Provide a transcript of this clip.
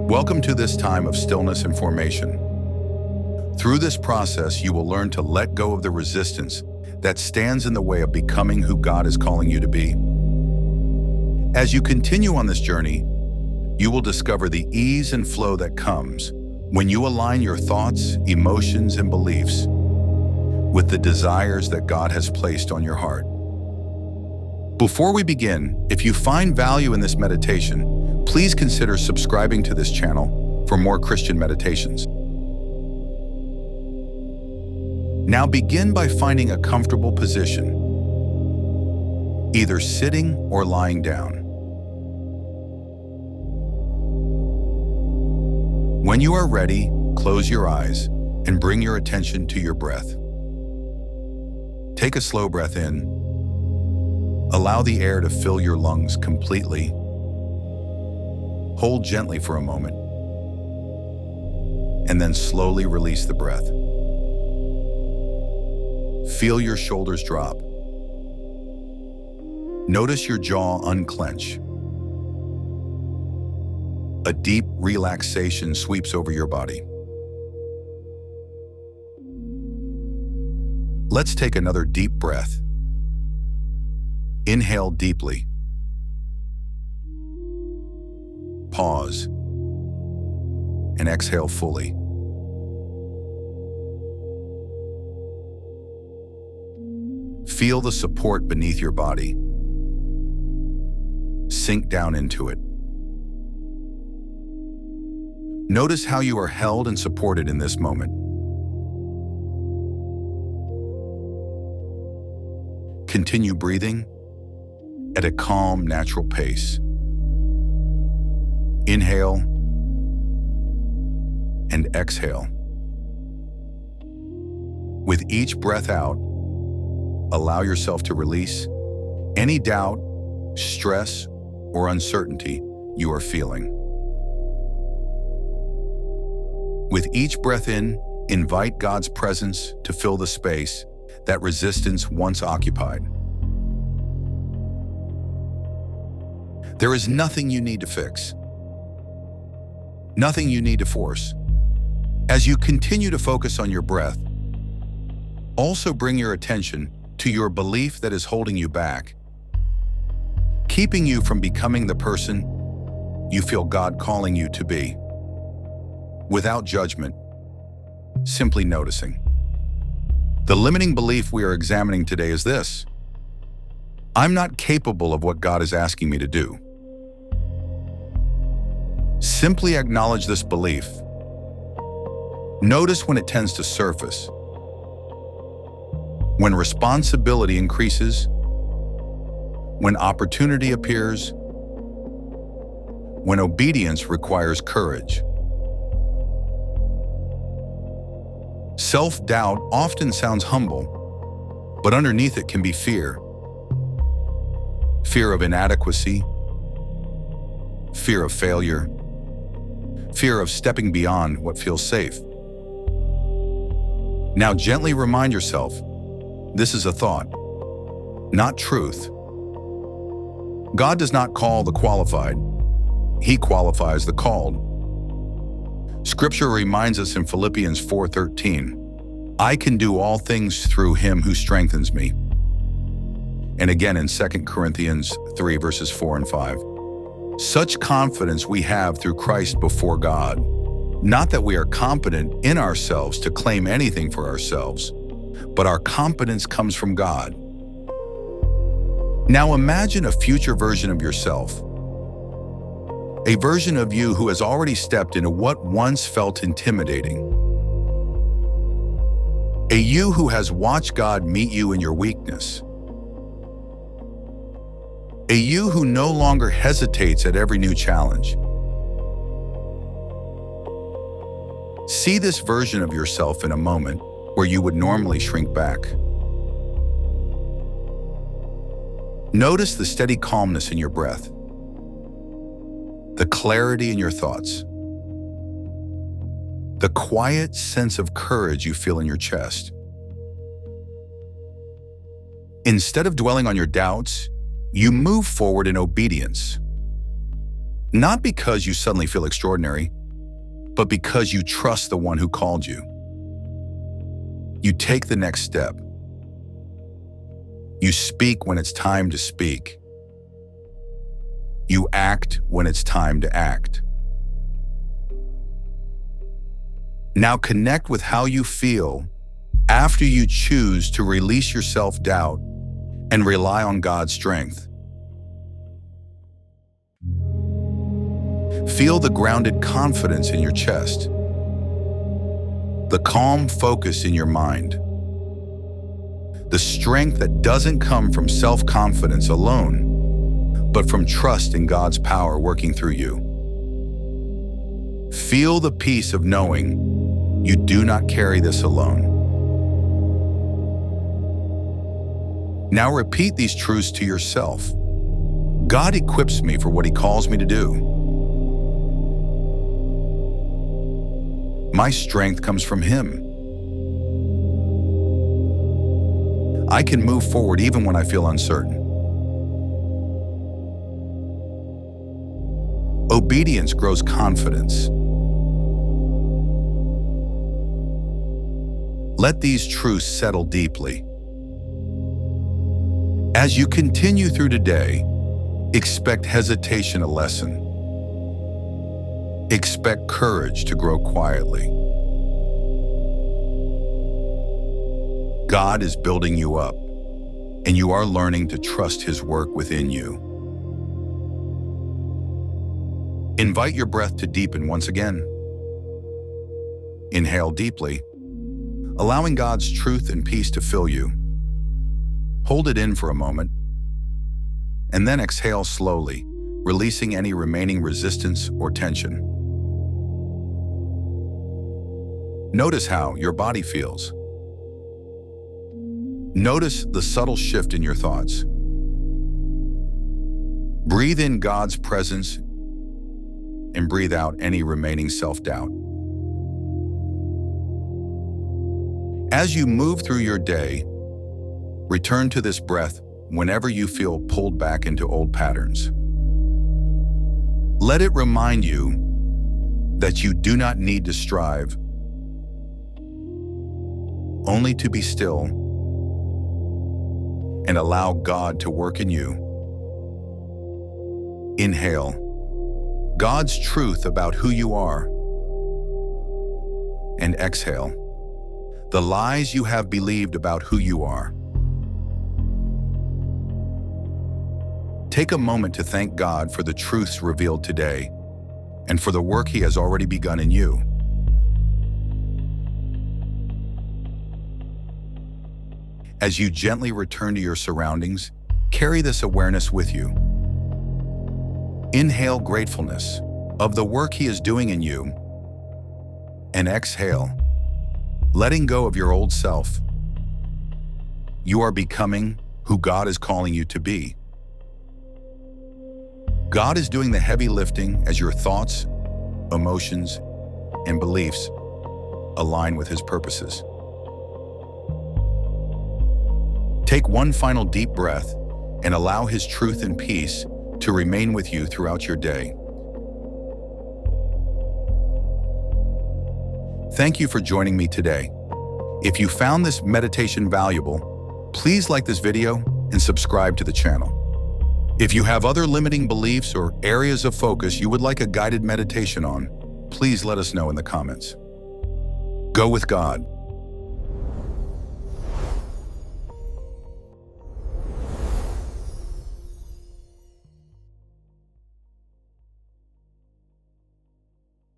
Welcome to this time of stillness and formation. Through this process, you will learn to let go of the resistance that stands in the way of becoming who God is calling you to be. As you continue on this journey, you will discover the ease and flow that comes when you align your thoughts, emotions, and beliefs with the desires that God has placed on your heart. Before we begin, if you find value in this meditation, please consider subscribing to this channel for more Christian meditations. Now begin by finding a comfortable position, either sitting or lying down. When you are ready, close your eyes and bring your attention to your breath. Take a slow breath in. Allow the air to fill your lungs completely. Hold gently for a moment, and then slowly release the breath. Feel your shoulders drop. Notice your jaw unclench. A deep relaxation sweeps over your body. Let's take another deep breath. Inhale deeply. Pause. And exhale fully. Feel the support beneath your body. Sink down into it. Notice how you are held and supported in this moment. Continue breathing at a calm, natural pace. Inhale and exhale. With each breath out, allow yourself to release any doubt, stress, or uncertainty you are feeling. With each breath in, invite God's presence to fill the space that resistance once occupied. There is nothing you need to fix, nothing you need to force. As you continue to focus on your breath, also bring your attention to your belief that is holding you back, keeping you from becoming the person you feel God calling you to be. Without judgment, simply noticing. The limiting belief we are examining today is this: I'm not capable of what God is asking me to do. Simply acknowledge this belief. Notice when it tends to surface. When responsibility increases, when opportunity appears, when obedience requires courage. Self-doubt often sounds humble, but underneath it can be fear. Fear of inadequacy, fear of failure, fear of stepping beyond what feels safe. Now gently remind yourself, this is a thought, not truth. God does not call the qualified. He qualifies the called. Scripture reminds us in Philippians 4:13, I can do all things through him who strengthens me. And again in 2 Corinthians 3 verses 4 and 5. Such confidence we have through Christ before God. Not that we are competent in ourselves to claim anything for ourselves, but our competence comes from God. Now imagine a future version of yourself. A version of you who has already stepped into what once felt intimidating. A you who has watched God meet you in your weakness. A you who no longer hesitates at every new challenge. See this version of yourself in a moment where you would normally shrink back. Notice the steady calmness in your breath, the clarity in your thoughts, the quiet sense of courage you feel in your chest. Instead of dwelling on your doubts, you move forward in obedience. Not because you suddenly feel extraordinary, but because you trust the one who called you. You take the next step. You speak when it's time to speak. You act when it's time to act. Now connect with how you feel after you choose to release your self-doubt and rely on God's strength. Feel the grounded confidence in your chest, the calm focus in your mind, the strength that doesn't come from self-confidence alone, but from trust in God's power working through you. Feel the peace of knowing you do not carry this alone. Now repeat these truths to yourself. God equips me for what He calls me to do. My strength comes from Him. I can move forward even when I feel uncertain. Obedience grows confidence. Let these truths settle deeply. As you continue through today, expect hesitation a lesson. Expect courage to grow quietly. God is building you up, and you are learning to trust His work within you. Invite your breath to deepen once again. Inhale deeply, allowing God's truth and peace to fill you. Hold it in for a moment, and then exhale slowly, releasing any remaining resistance or tension. Notice how your body feels. Notice the subtle shift in your thoughts. Breathe in God's presence and breathe out any remaining self-doubt. As you move through your day, return to this breath whenever you feel pulled back into old patterns. Let it remind you that you do not need to strive, only to be still and allow God to work in you. Inhale God's truth about who you are, and exhale the lies you have believed about who you are. Take a moment to thank God for the truths revealed today and for the work He has already begun in you. As you gently return to your surroundings, carry this awareness with you. Inhale gratefulness of the work He is doing in you, and exhale, letting go of your old self. You are becoming who God is calling you to be. God is doing the heavy lifting as your thoughts, emotions, and beliefs align with His purposes. Take one final deep breath and allow His truth and peace to remain with you throughout your day. Thank you for joining me today. If you found this meditation valuable, please like this video and subscribe to the channel. If you have other limiting beliefs or areas of focus you would like a guided meditation on, please let us know in the comments. Go with God.